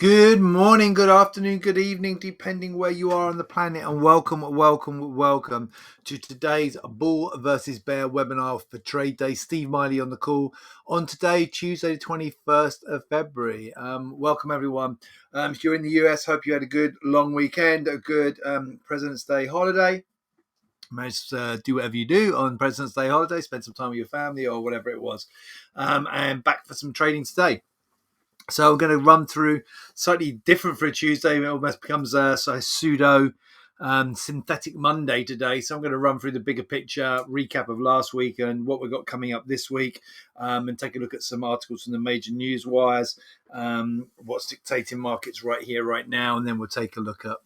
Good morning, good afternoon, good evening, depending where you are on the planet, and welcome to today's Bull versus Bear webinar for Trade Day. Steve Miley on the call on today, Tuesday, the 21st of February. Welcome, everyone. If you're in the US, hope you had a good long weekend, a good President's Day holiday. Managed to do whatever you do on President's Day holiday, spend some time with your family or whatever it was, and back for some trading today. So I'm going to run through slightly different for a Tuesday. It almost becomes a pseudo synthetic Monday today. So I'm going to run through the bigger picture, recap of last week and what we've got coming up this week, and take a look at some articles from the major news wires, what's dictating markets right here, right now. And then we'll take a look at,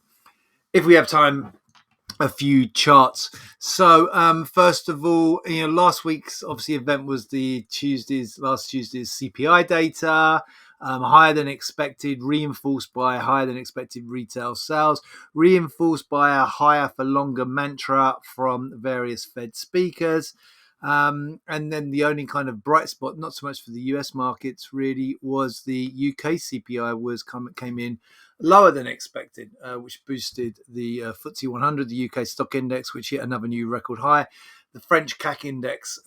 if we have time, a few charts. So first of all, last week's obviously event was last Tuesday's CPI data, higher than expected, reinforced by higher than expected retail sales, reinforced by a higher for longer mantra from various Fed speakers. And then the only kind of bright spot, not so much for the US markets really, was the UK CPI came in lower than expected, which boosted the FTSE 100, the UK stock index, which hit another new record high. The French CAC index,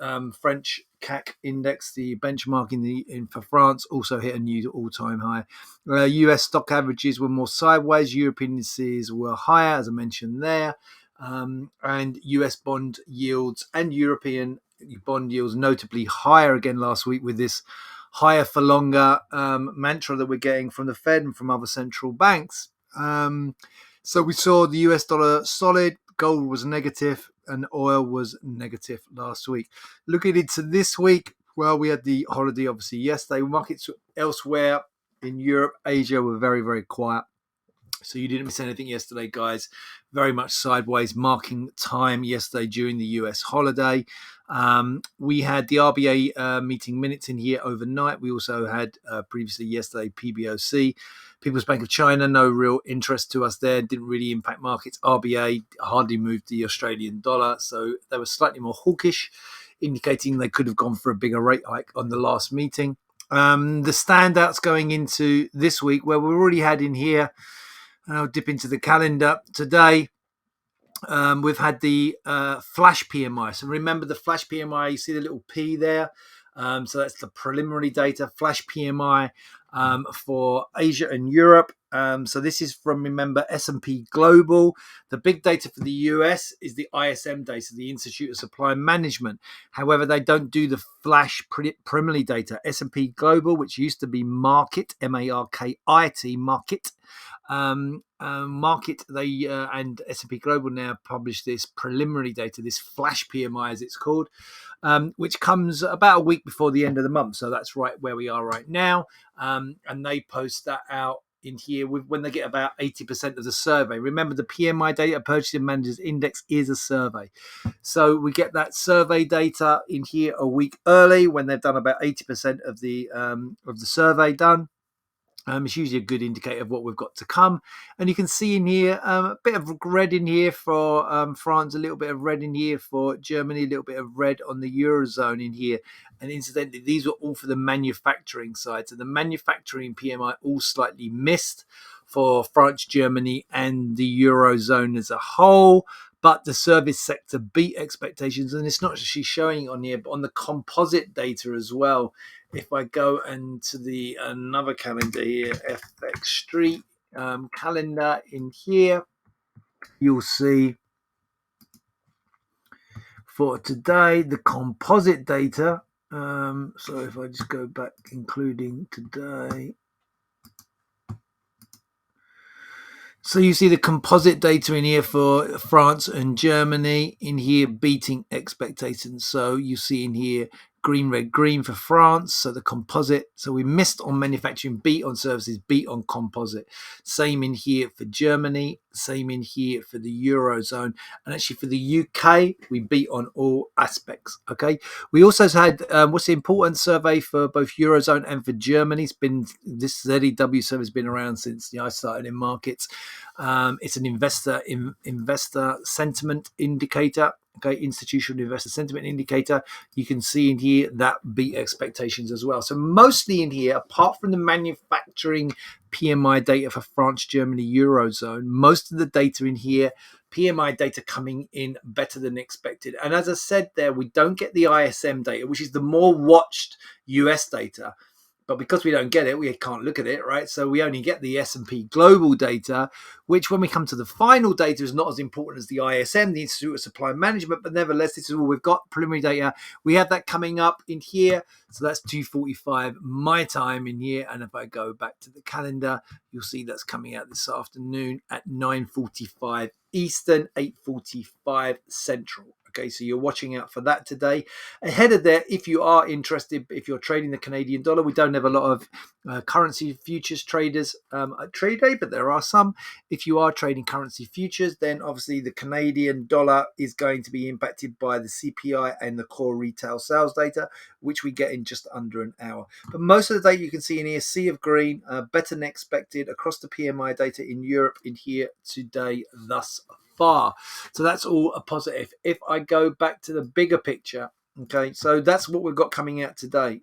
the benchmark for France, also hit a new all-time high. US stock averages were more sideways. European indices were higher, as I mentioned there. And US bond yields and European bond yields notably higher again last week, with this higher for longer mantra that we're getting from the Fed and from other central banks. So we saw the US dollar solid, gold was negative, and oil was negative last week. Looking into this week, well, we had the holiday obviously yesterday. Markets elsewhere in Europe, Asia were very, very quiet. So you didn't miss anything yesterday, guys. Very much sideways, marking time yesterday during the US holiday. We had the RBA meeting minutes in here overnight. We also had previously yesterday PBOC, People's Bank of China. No real interest to us there. Didn't really impact markets. RBA hardly moved the Australian dollar. So they were slightly more hawkish, indicating they could have gone for a bigger rate hike on the last meeting. The standouts going into this week, where we already had in here, and I'll dip into the calendar today. We've had the flash PMI. So remember the flash PMI, you see the little P there. So that's the preliminary data, flash PMI for Asia and Europe. So this is from, remember, S&P Global. The big data for the US is the ISM data, the Institute of Supply Management. However, they don't do the flash preliminary data. S&P Global, which used to be Market, M-A-R-K-I-T, Market. Market, they and S&P Global now publish this preliminary data, this flash PMI as it's called, which comes about a week before the end of the month. So that's right where we are right now. And they post that out in here when they get about 80% of the survey. Remember, the PMI data, Purchasing Managers Index, is a survey. So we get that survey data in here a week early when they've done about 80% of the survey done. It's usually a good indicator of what we've got to come. And you can see in here a bit of red in here for France, a little bit of red in here for Germany, a little bit of red on the Eurozone in here. And incidentally, these were all for the manufacturing side. So the manufacturing PMI all slightly missed for France, Germany, and the Eurozone as a whole. But the service sector beat expectations. And it's not actually showing on here, but on the composite data as well. If I go into the another calendar here, FX Street calendar in here, you'll see for today the composite data. So if I just go back, including today. So you see the composite data in here for France and Germany in here beating expectations. So you see in here green, red, green for France. So the composite. So we missed on manufacturing, beat on services, beat on composite. Same in here for Germany. Same in here for the Eurozone. And actually for the UK, we beat on all aspects. Okay. We also had what's the important survey for both Eurozone and for Germany. It's been, this ZEW survey has been around since I started in markets. It's an investor sentiment indicator. Okay, institutional investor sentiment indicator. You can see in here that beat expectations as well. So mostly in here, apart from the manufacturing PMI data for France, Germany, Eurozone. Most of the data in here, PMI data coming in better than expected. And as I said there, we don't get the ISM data, which is the more watched US data. But because we don't get it, we can't look at it, right? So we only get the S&P global data, which when we come to the final data is not as important as the ISM, the Institute of Supply Management, but nevertheless, this is all we've got, preliminary data. We have that coming up in here. So that's 2:45 my time in here. And if I go back to the calendar, you'll see that's coming out this afternoon at 9:45 Eastern, 8:45 Central. Okay, so you're watching out for that today. Ahead of there, if you are interested, if you're trading the Canadian dollar, we don't have a lot of currency futures traders at trade day, but there are some. If you are trading currency futures, then obviously the Canadian dollar is going to be impacted by the CPI and the core retail sales data, which we get in just under an hour. But most of the data you can see in here, sea of green, better than expected across the PMI data in Europe in here today thus far. So that's all a positive. If I go back to the bigger picture, okay, so that's what we've got coming out today.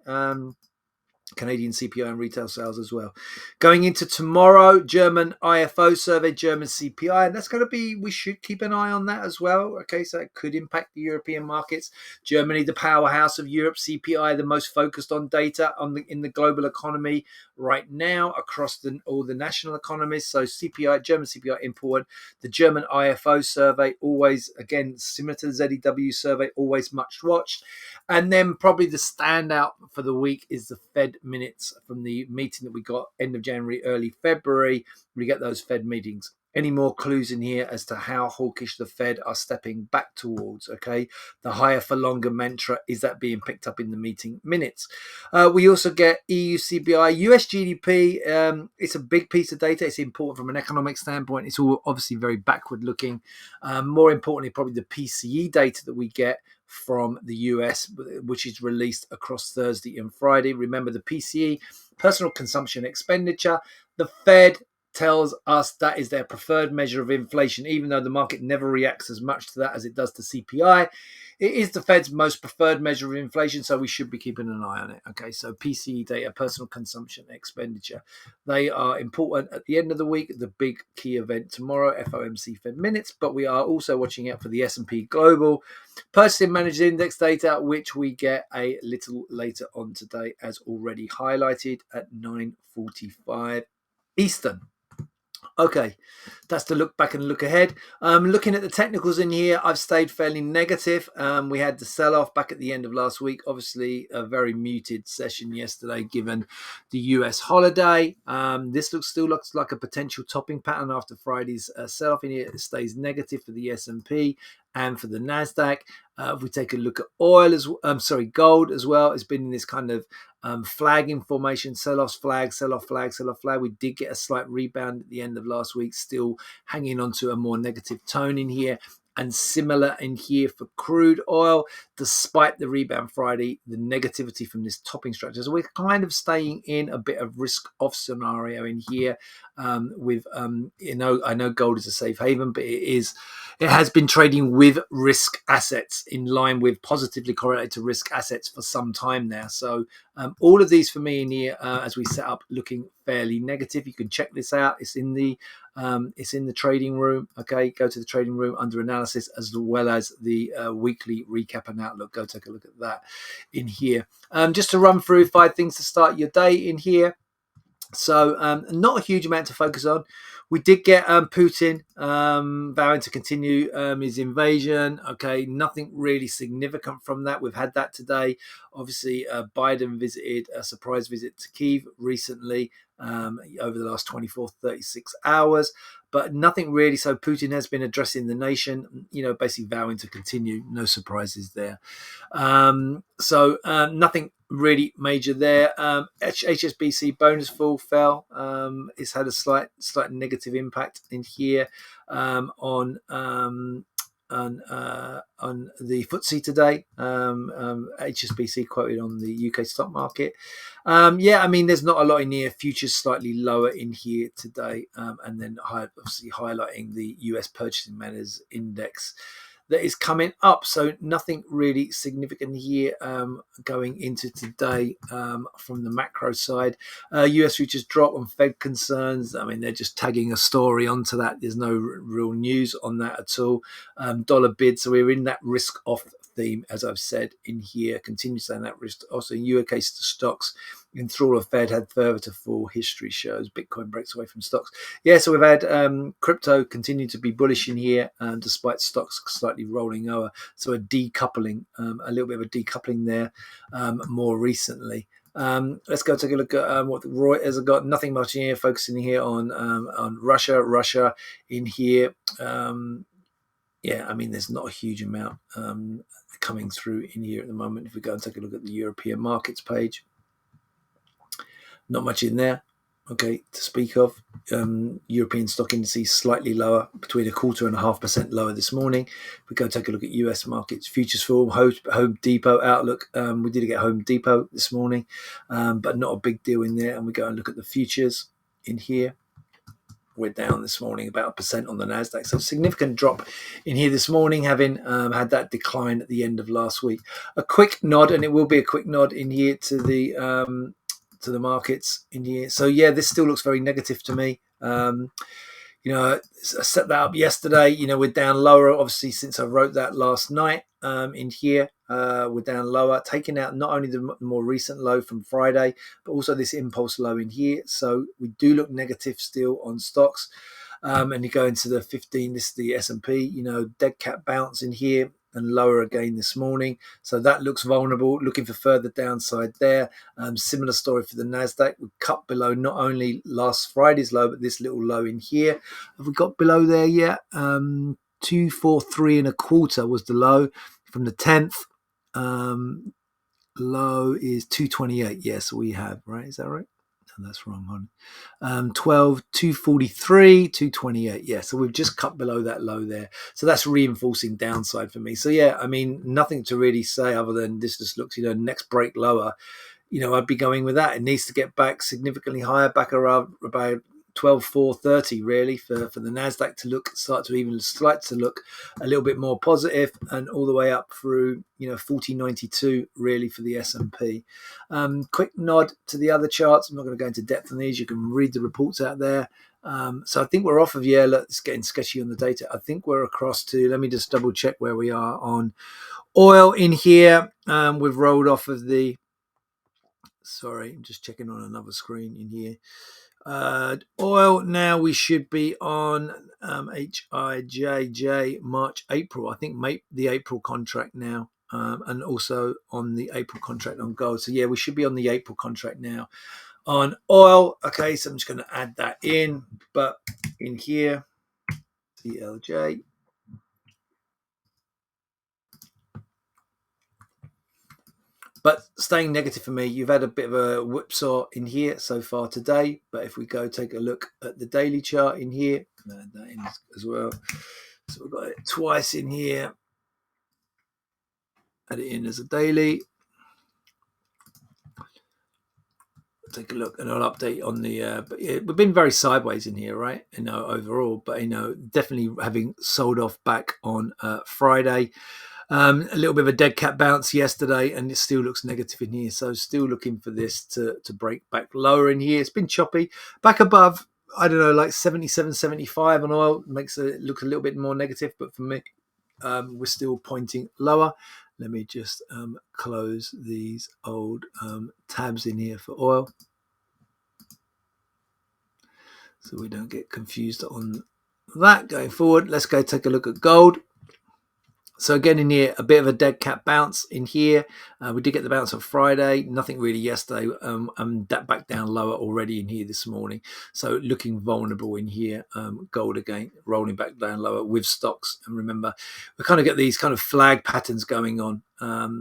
Canadian CPI and retail sales as well. Going into tomorrow, German IFO survey, German CPI, and that's going to be, we should keep an eye on that as well. Okay, so it could impact the European markets. Germany, the powerhouse of Europe, CPI, the most focused on data in the global economy right now across all the national economies. So CPI, German CPI important. The German IFO survey, always, again, similar to the ZEW survey, always much watched. And then probably the standout for the week is the Fed minutes from the meeting that we got end of January, early February. We get those Fed meetings. Any more clues in here as to how hawkish the Fed are stepping back towards, okay? The higher for longer mantra, is that being picked up in the meeting minutes? We also get EU CPI, US GDP. It's a big piece of data. It's important from an economic standpoint. It's all obviously very backward looking. More importantly, probably the PCE data that we get from the US, which is released across Thursday and Friday. Remember the PCE, personal consumption expenditure. The Fed tells us that is their preferred measure of inflation, even though the market never reacts as much to that as it does to CPI. It is the Fed's most preferred measure of inflation, so we should be keeping an eye on it. Okay, so PCE data, personal consumption expenditure. They are important at the end of the week, the big key event tomorrow, FOMC Fed minutes, but we are also watching out for the S&P Global Purchasing Managers Index data, which we get a little later on today, as already highlighted at 9:45 Eastern. Okay, that's the look back and look ahead. Looking at the technicals in here, I've stayed fairly negative. We had the sell-off back at the end of last week. Obviously, a very muted session yesterday, given the US holiday. This still looks like a potential topping pattern after Friday's sell-off in here. It stays negative for the S&P and for the Nasdaq. If we take a look at gold as well, it's been in this kind of flagging formation, sell-off flag, sell-off flag, sell-off flag. We did get a slight rebound at the end of last week, still hanging on to a more negative tone in here. And similar in here for crude oil, despite the rebound Friday, the negativity from this topping structure. So we're kind of staying in a bit of risk-off scenario in here. I know gold is a safe haven, but it has been trading with risk assets in line with positively correlated to risk assets for some time now. So all of these for me in here, as we set up, looking fairly negative. You can check this out. It's in the trading room. Okay, go to the trading room under analysis, as well as the weekly recap and outlook. Go take a look at that in here. Just to run through 5 things to start your day in here. So not a huge amount to focus on. We did get Putin vowing to continue his invasion. Okay, nothing really significant from that. We've had that today. Obviously, Biden visited a surprise visit to Kyiv recently over the last 24, 36 hours. But nothing really. So Putin has been addressing the nation, basically vowing to continue. No surprises there. So nothing really major there. HSBC bonus fall fell. It's had a slight negative impact in here on the FTSE today. HSBC quoted on the UK stock market. There's not a lot in here. Futures slightly lower in here today, and then obviously highlighting the US Purchasing Managers Index that is coming up. So nothing really significant here going into today from the macro side. US futures drop on Fed concerns. I mean, they're just tagging a story onto that. There's no real news on that at all. Dollar bid. So we're in that risk off theme, as I've said in here. Continue saying that risk. Also, UK stocks in thrall of Fed had further to fall. History shows Bitcoin breaks away from stocks. Yeah, so we've had crypto continue to be bullish in here, despite stocks slightly rolling over. So a decoupling, a little bit of a decoupling there more recently. Let's go take a look at what Reuters have got. Nothing much in here, focusing here on Russia. Russia in here. Yeah, I mean, there's not a huge amount coming through in here at the moment. If we go and take a look at the European markets page, not much in there, okay, to speak of. European stock indices slightly lower, between 0.25% and 0.5% lower this morning. If we go take a look at US markets, futures for Home Depot outlook. We did get Home Depot this morning, but not a big deal in there. And we go and look at the futures in here. We're down this morning about 1% on the Nasdaq, so significant drop in here this morning, having had that decline at the end of last week. A quick nod, and it will be a quick nod in here to the markets in here. So yeah, this still looks very negative to me. I set that up yesterday. We're down lower, obviously, since I wrote that last night. In here, we're down lower, taking out not only the more recent low from Friday, but also this impulse low in here. So we do look negative still on stocks. And you go into the 15, this is the S&P, dead cat bounce in here and lower again this morning. So that looks vulnerable, looking for further downside there. Similar story for the Nasdaq. We cut below not only last Friday's low, but this little low in here. Have we got below there yet? 243.25 was the low from the 10th. Low is 228. Yes, we have, right? Is that right? No, that's wrong. 243, 228. Yeah, so we've just cut below that low there. So that's reinforcing downside for me. So yeah, I mean, nothing to really say other than this just looks, next break lower. I'd be going with that. It needs to get back significantly higher, back around about 12,430 really for the Nasdaq to start to look a little bit more positive, and all the way up through 4092 really for the S&P. Quick nod to the other charts. I'm not going to go into depth on these. You can read the reports out there. So I think we're off of, look, it's getting sketchy on the data. I think we're across to, let me just double check where we are on oil in here. We've rolled off of I'm just checking on another screen in here. Oil now, we should be on HIJJ March, April. I think the April contract now, and also on the April contract on gold. So yeah, we should be on the April contract now on oil. Okay, so I'm just going to add that in, but in here, CLJ. But staying negative for me, you've had a bit of a whipsaw in here so far today. But if we go take a look at the daily chart in here, add that in as well. So we've got it twice in here. Add it in as a daily. Take a look and I'll update on the. But yeah, we've been very sideways in here, right? Overall, but definitely having sold off back on Friday. A little bit of a dead cat bounce yesterday, and it still looks negative in here. So still looking for this to break back lower in here. It's been choppy. Back above, I don't know, like 77, 75 on oil makes it look a little bit more negative. But for me, we're still pointing lower. Let me just close these old tabs in here for oil, so we don't get confused on that going forward. Let's go take a look at gold. So again in here, a bit of a dead cat bounce in here. We did get the bounce on Friday, nothing really yesterday. That back down lower already in here this morning. So looking vulnerable in here. Gold again, rolling back down lower with stocks. And remember, we kind of get these kind of flag patterns going on.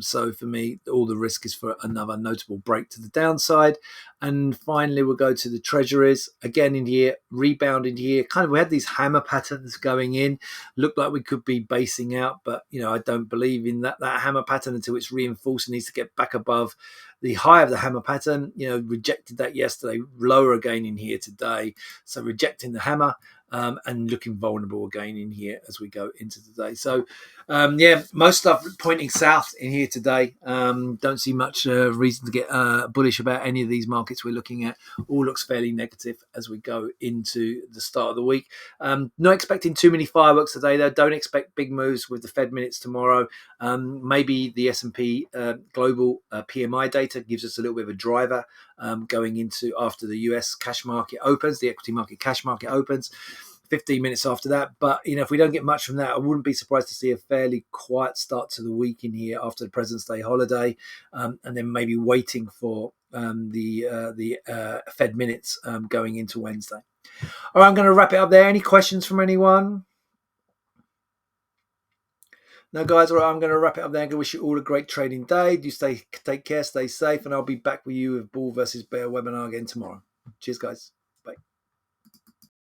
So for me, all the risk is for another notable break to the downside. And finally, we'll go to the treasuries. Again in here, rebound in here. Kind of, we had these hammer patterns going in. Looked like we could be basing out, but I don't believe in that hammer pattern until it's reinforced. It needs to get back above the high of the hammer pattern, rejected that yesterday, lower again in here today. So rejecting the hammer. And looking vulnerable again in here as we go into today. So, most stuff pointing south in here today. Don't see much reason to get bullish about any of these markets we're looking at. All looks fairly negative as we go into the start of the week. Not expecting too many fireworks today, though. Don't expect big moves with the Fed minutes tomorrow. Maybe the S&P global PMI data gives us a little bit of a driver going into after the US cash market opens, the equity market cash market opens. 15 minutes after that. But, if we don't get much from that, I wouldn't be surprised to see a fairly quiet start to the week in here after the President's Day holiday, and then maybe waiting for the Fed minutes going into Wednesday. All right, I'm going to wrap it up there. Any questions from anyone? No, guys, all right, I'm going to wrap it up there. I'm going to wish you all a great trading day. Take care, stay safe, and I'll be back with you with Bull versus Bear webinar again tomorrow. Cheers, guys.